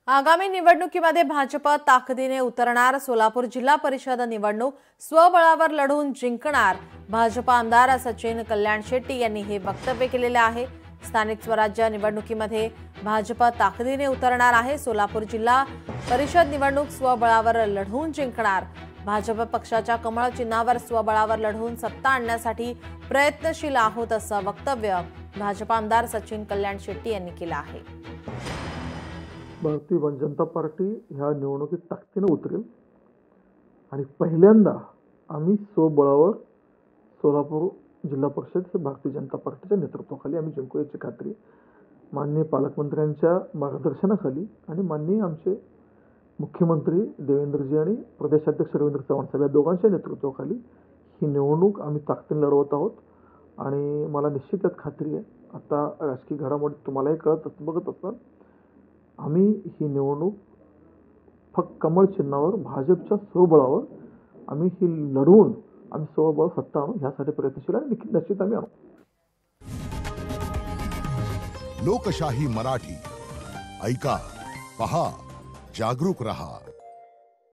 आगामी निवडणुकीमध्ये भाजप ताकदीने उतरणार। सोलापूर जिल्हा परिषद निवडणूक स्वबळावर लढवून जिंकणार। भाजप आमदार सचिन कल्याण शेट्टी यांनी हे वक्तव्य केलेले आहे। स्थानिक स्वराज्य निवडणुकीमध्ये भाजप ताकदीने उतरणार आहे। सोलापूर जिल्हा परिषद निवडणूक स्वबळावर लढवून जिंकणार। भाजप पक्षाच्या कमळ चिन्हावर स्वबळावर लढवून सत्ता आणण्यासाठी प्रयत्नशील आहोत असं वक्तव्य भाजप आमदार सचिन कल्याण शेट्टी यांनी केलं आहे। भारतीय जनता पार्टी ह्या निवडणुकीत ताकदीने उतरेल आणि पहिल्यांदा आम्ही स्वबळावर सोलापूर जिल्हा परिषद हे भारतीय जनता पार्टीच्या नेतृत्वाखाली आम्ही जिंकू याची खात्री माननीय पालकमंत्र्यांच्या मार्गदर्शनाखाली आणि माननीय आमचे मुख्यमंत्री देवेंद्रजी आणि प्रदेशाध्यक्ष रवींद्र चव्हाण साहेब या दोघांच्या नेतृत्वाखाली ही निवडणूक आम्ही ताकदीने लढवत आहोत। आणि मला निश्चित यात खात्री आहे, आता राजकीय घडामोडी तुम्हालाही बघत असाल, आम्ही ही निवडणूक फक्त कमळ चिन्हावर भाजपच्या स्वबळावर आम्ही ही लढवून आम्ही स्वबळ सत्ता आणू यासाठी प्रयत्नशील आणि निश्चित आम्ही आणू। लोकशाही मराठी ऐका, पहा, जागरूक रहा।